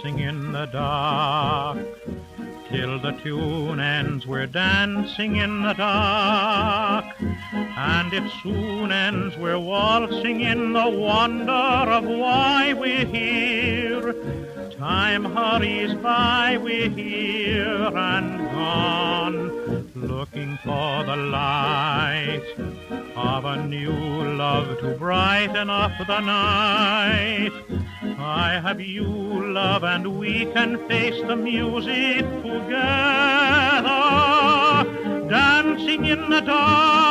dancing in the dark. Till the tune ends, we're dancing in the dark. And it soon ends, we're waltzing in the wonder of why we're here. Time hurries by, we're here and gone, looking for the light of a new love to brighten up the night. I have you, love, and we can face the music together, dancing in the dark.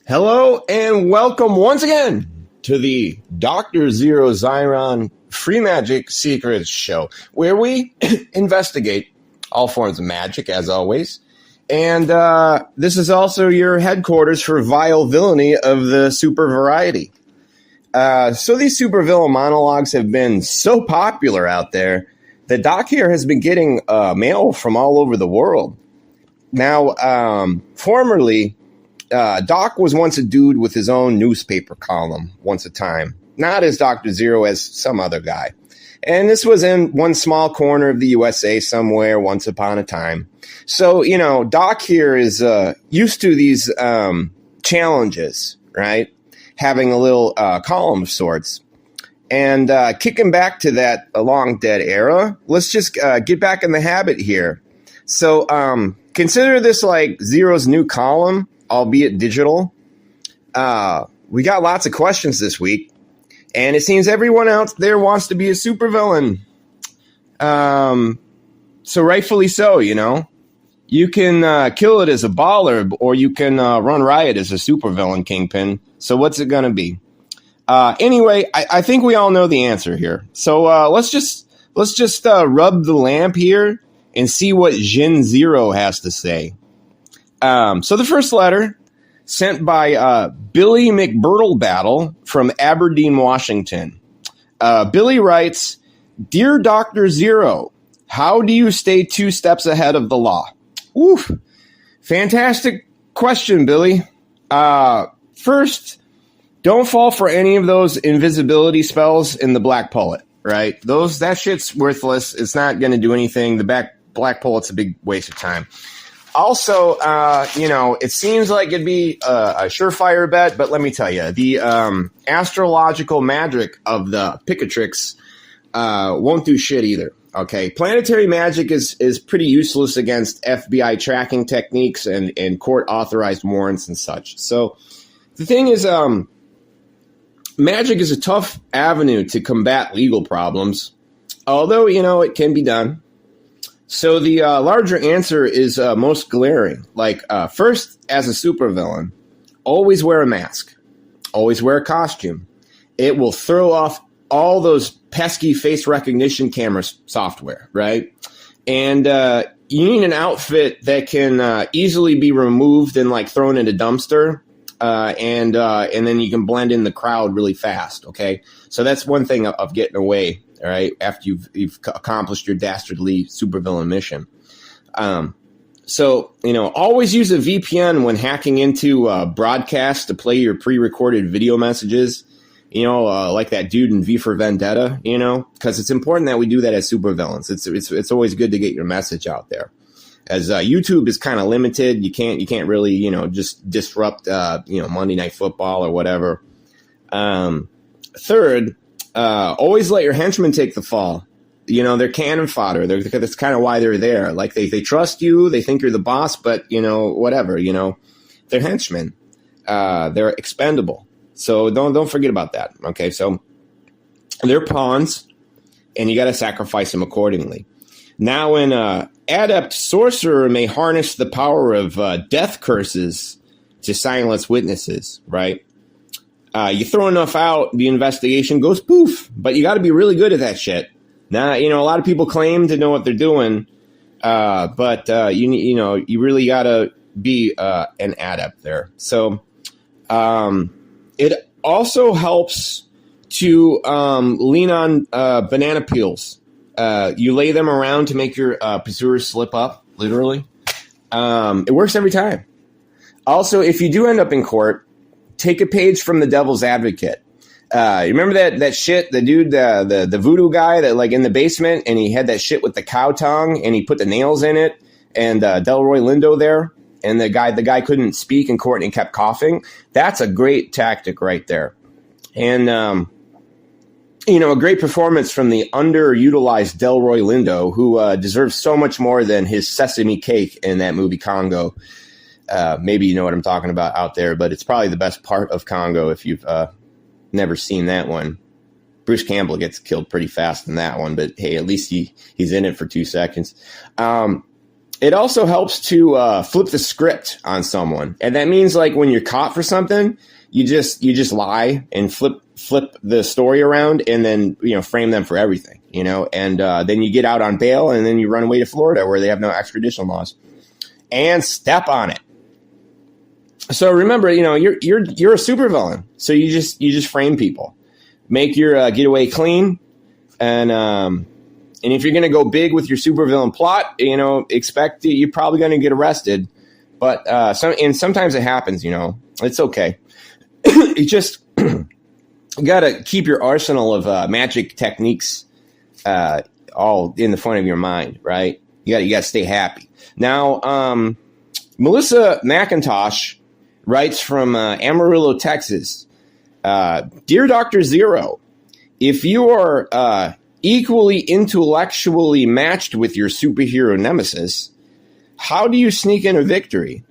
Hello and welcome once again to the Dr. Zeero Xiron Free Magic Secrets Show, where we investigate all forms of magic, as always. And this is also your headquarters for vile villainy of the super variety. So these super villain monologues have been so popular out there that Doc here has been getting mail from all over the world. Now, formerly, Doc was once a dude with his own newspaper column once a time, not as Dr. Zeero as some other guy. And this was in one small corner of the USA somewhere once upon a time. So, you know, Doc here is used to these challenges, right? Having a little column of sorts. And kicking back to that long dead era, let's just get back in the habit here. So consider this like Zero's new column, albeit digital. We got lots of questions this week, and it seems everyone out there wants to be a supervillain. So rightfully so, you know. You can kill it as a baller, or you can run riot as a supervillain kingpin. So what's it going to be? Anyway, I think we all know the answer here. So let's just rub the lamp here and see what Jin Zero has to say. So the first letter, sent by Billy McBurtlebattle from Aberdeen, Washington. Billy writes, "Dear Dr. Zeero, how do you stay 2 steps ahead of the law?" Oof, fantastic question, Billy. First, don't fall for any of those invisibility spells in the Black Pullet, right? That shit's worthless. It's not going to do anything. The Black Pullet's a big waste of time. Also, you know, it seems like it'd be a surefire bet, but let me tell you, the astrological magic of the Picatrix won't do shit either, okay? Planetary magic is pretty useless against FBI tracking techniques and court-authorized warrants and such. So the thing is, magic is a tough avenue to combat legal problems, although, you know, it can be done. So the larger answer is most glaring. Like, first, as a supervillain, always wear a mask. Always wear a costume. It will throw off all those pesky face recognition camera software, right? And you need an outfit that can easily be removed and, like, thrown in a dumpster. And then you can blend in the crowd really fast, okay? So that's one thing of getting away. All right, after you've accomplished your dastardly supervillain mission. So, you know, always use a VPN when hacking into broadcasts to play your pre-recorded video messages, you know, like that dude in V for Vendetta, you know, because it's important that we do that as supervillains. It's always good to get your message out there. as YouTube is kind of limited. You can't really, just disrupt, Monday Night Football or whatever. Third, always let your henchmen take the fall. They're cannon fodder. That's kind of why they're there. Like they trust you. They think you're the boss, but whatever, they're henchmen. They're expendable. So don't forget about that. Okay. So they're pawns and you got to sacrifice them accordingly. Now, an adept sorcerer may harness the power of death curses to silence witnesses, right? You throw enough out, the investigation goes poof, but you got to be really good at that shit. Now, a lot of people claim to know what they're doing, but you really got to be an adept there. So it also helps to lean on banana peels. You lay them around to make your pursuers slip up, literally. It works every time. Also, if you do end up in court, take a page from the devil's advocate. You remember that shit, the dude, the voodoo guy that like in the basement, and he had that shit with the cow tongue and he put the nails in it, and Delroy Lindo there, and the guy couldn't speak in court and he kept coughing. That's a great tactic right there. And, a great performance from the underutilized Delroy Lindo, who deserves so much more than his sesame cake in that movie Congo. Maybe you know what I'm talking about out there, but it's probably the best part of Congo if you've never seen that one. Bruce Campbell gets killed pretty fast in that one, but hey, at least he's in it for 2 seconds. It also helps to flip the script on someone, and that means like when you're caught for something, you just lie and flip the story around, and then frame them for everything, and then you get out on bail, and then you run away to Florida where they have no extradition laws, and step on it. So remember, you're a supervillain. So you just frame people, make your getaway clean, and if you're gonna go big with your supervillain plot, expect you're probably gonna get arrested. But sometimes it happens. It's okay. You just gotta keep your arsenal of magic techniques all in the front of your mind, right? You gotta stay happy. Now, Melissa McIntosh writes from Amarillo, Texas. Dear Dr. Zeero, if you are equally intellectually matched with your superhero nemesis, how do you sneak in a victory?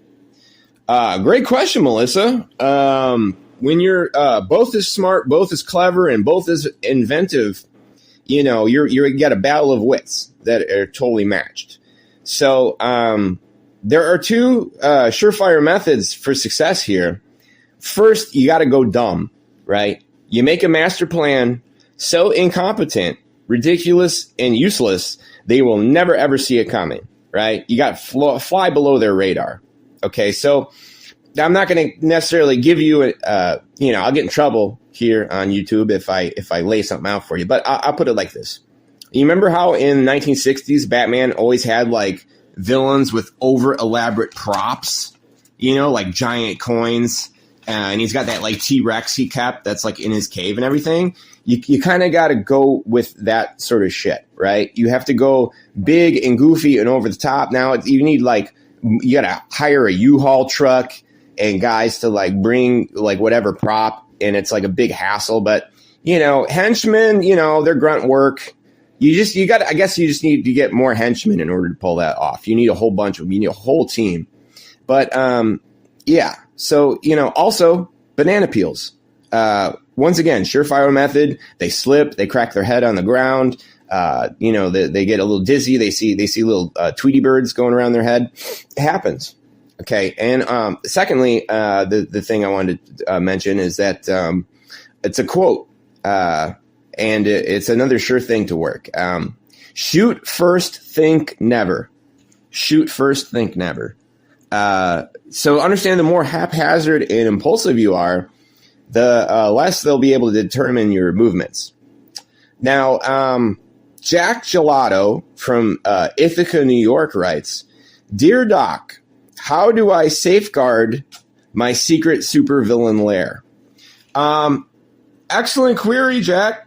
Great question, Melissa. When you're both as smart, both as clever, and both as inventive, you got a battle of wits that are totally matched. So, there are two surefire methods for success here. First, you got to go dumb, right? You make a master plan so incompetent, ridiculous, and useless, they will never, ever see it coming, right? You got to fly below their radar. Okay, so I'm not going to necessarily give you, I'll get in trouble here on YouTube if I lay something out for you, but I'll put it like this. You remember how in the 1960s, Batman always had like villains with over elaborate props, like giant coins, and he's got that like T-Rex he kept that's like in his cave and everything. You kind of got to go with that sort of shit, right? You have to go big and goofy and over the top. Now you need you got to hire a U-Haul truck and guys to like bring like whatever prop, and it's like a big hassle. But henchmen, they're grunt work. I guess you just need to get more henchmen in order to pull that off. You need a whole bunch of them. You need a whole team. But, yeah. So, also banana peels. Once again, surefire method. They slip, they crack their head on the ground. They get a little dizzy. They see little Tweety birds going around their head. It happens. Okay. And, secondly, the thing I wanted to mention is that, it's a quote, and it's another sure thing to work. Shoot first, think never. Shoot first, think never. So understand the more haphazard and impulsive you are, the less they'll be able to determine your movements. Now, Jack Gelato from Ithaca, New York writes, Dear Doc, how do I safeguard my secret supervillain lair? Excellent query, Jack.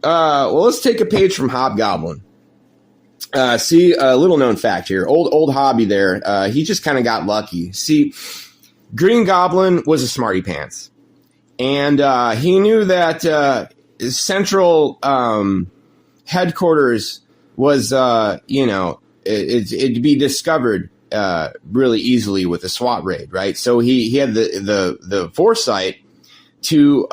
Well, let's take a page from Hobgoblin. See, a little known fact here. Old hobby there. He just kind of got lucky. See, Green Goblin was a smarty pants. And he knew that central headquarters was, it'd be discovered really easily with a SWAT raid, right? So he had the foresight to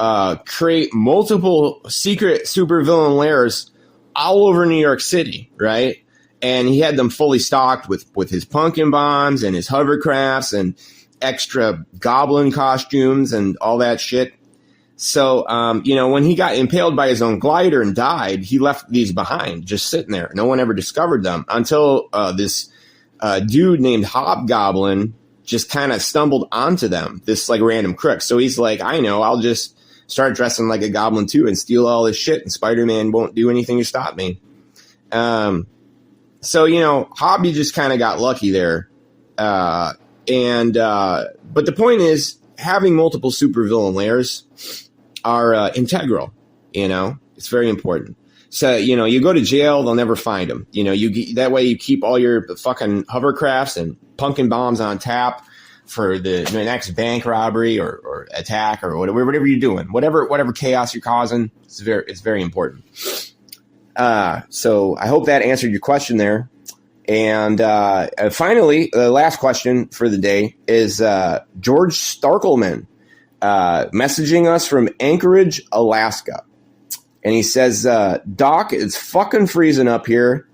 create multiple secret supervillain lairs all over New York City, right? And he had them fully stocked with his pumpkin bombs and his hovercrafts and extra goblin costumes and all that shit. So, when he got impaled by his own glider and died, he left these behind, just sitting there. No one ever discovered them until this dude named Hobgoblin just kind of stumbled onto them, this like random crook. So he's like, I know, I'll just start dressing like a goblin too and steal all this shit, and Spider-Man won't do anything to stop me. Hobby just kind of got lucky there. But the point is, having multiple supervillain lairs are integral. It's very important. So, you go to jail, they'll never find them. That way you keep all your fucking hovercrafts and pumpkin bombs on tap for the next bank robbery or attack or whatever you're doing. Whatever chaos you're causing, it's very important. So I hope that answered your question there. And finally, the last question for the day is George Starkelman messaging us from Anchorage, Alaska. And he says, Doc, it's fucking freezing up here.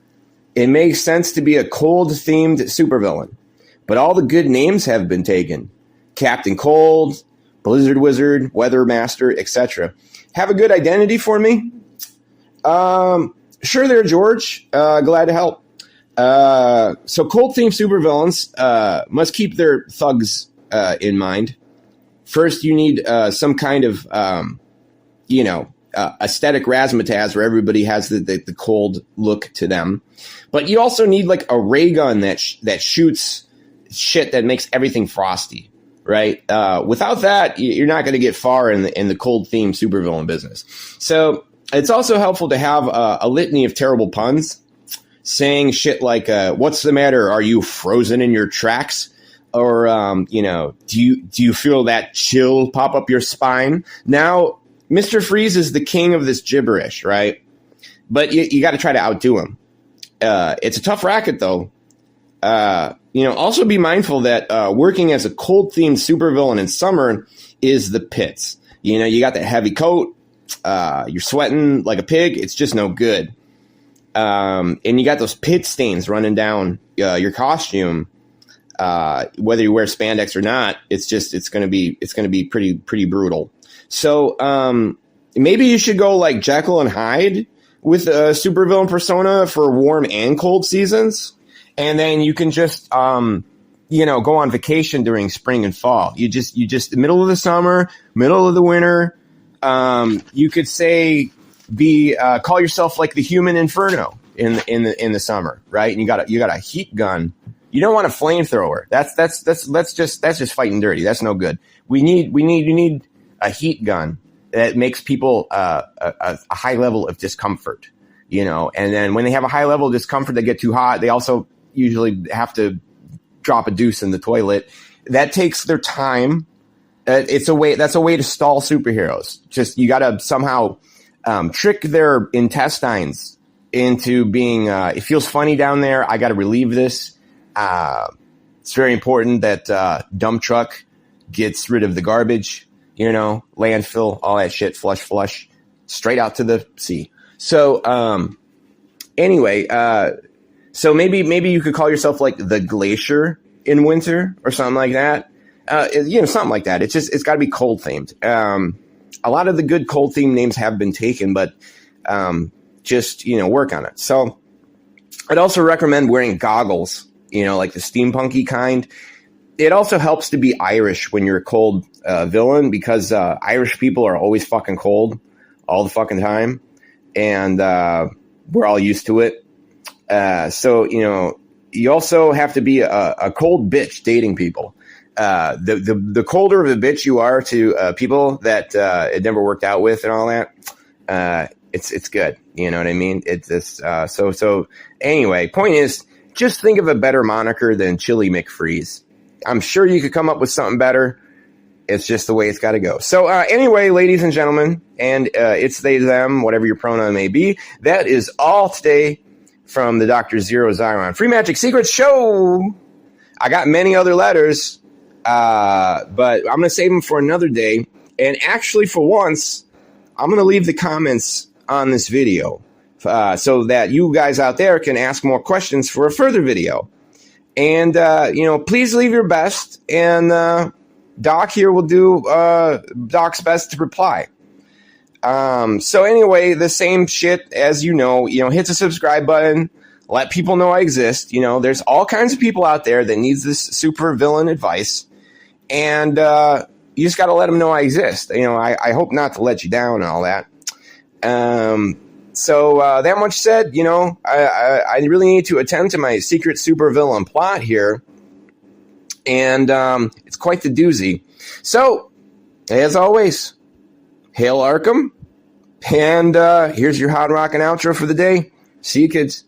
It makes sense to be a cold-themed supervillain. But all the good names have been taken. Captain Cold, Blizzard Wizard, Weather Master, etc. Have a good identity for me? Sure there, George. Glad to help. So cold-themed supervillains must keep their thugs in mind. First, you need some kind of, aesthetic razzmatazz where everybody has the cold look to them. But you also need like a ray gun that shoots shit that makes everything frosty, right? Without that, you're not going to get far in the cold-themed supervillain business. So it's also helpful to have a litany of terrible puns, saying shit like, what's the matter? Are you frozen in your tracks? Or, do you feel that chill pop up your spine? Now, Mr. Freeze is the king of this gibberish, right? But you got to try to outdo him. It's a tough racket, though. Also be mindful that working as a cold-themed supervillain in summer is the pits. You got that heavy coat. You're sweating like a pig. It's just no good. And you got those pit stains running down your costume. Whether you wear spandex or not, it's going to be pretty brutal. So maybe you should go like Jekyll and Hyde with a supervillain persona for warm and cold seasons, and then you can just go on vacation during spring and fall. You just the middle of the summer, middle of the winter. You could say call yourself like the Human Inferno in the summer, right? And you got a heat gun. You don't want a flamethrower. That's just fighting dirty. That's no good. You need a heat gun that makes people a high level of discomfort, and then when they have a high level of discomfort, they get too hot. They also usually have to drop a deuce in the toilet. That takes their time. That's a way to stall superheroes. Just, you got to somehow trick their intestines into being, it feels funny down there. I got to relieve this. It's very important that dump truck gets rid of the garbage, landfill, all that shit, flush, straight out to the sea. So anyway, so maybe you could call yourself like the Glacier in winter or something like that. Something like that. It's got to be cold themed. A lot of the good cold themed names have been taken, but work on it. So I'd also recommend wearing goggles, like the steampunky kind. It also helps to be Irish when you're a cold villain, because Irish people are always fucking cold all the fucking time, and we're all used to it. So you also have to be a cold bitch dating people. The colder of a bitch you are to people that it never worked out with and all that, It's good. You know what I mean? It's this. So anyway, point is, just think of a better moniker than Chili McFreeze. I'm sure you could come up with something better. It's just the way it's got to go. So anyway, ladies and gentlemen, and it's they, them, whatever your pronoun may be, that is all today from the Dr. Zeero Xiron Free Magic Secrets Show. I got many other letters, but I'm going to save them for another day. And actually, for once, I'm going to leave the comments on this video so that you guys out there can ask more questions for a further video. And, please leave your best, and Doc here will do Doc's best to reply. So anyway, the same shit as hit the subscribe button, let people know I exist. There's all kinds of people out there that needs this super villain advice, and you just got to let them know I exist. I hope not to let you down and all that. So that much said, I really need to attend to my secret supervillain plot here, and it's quite the doozy. So, as always, hail Arkham, and here's your hot rockin' outro for the day. See you, kids.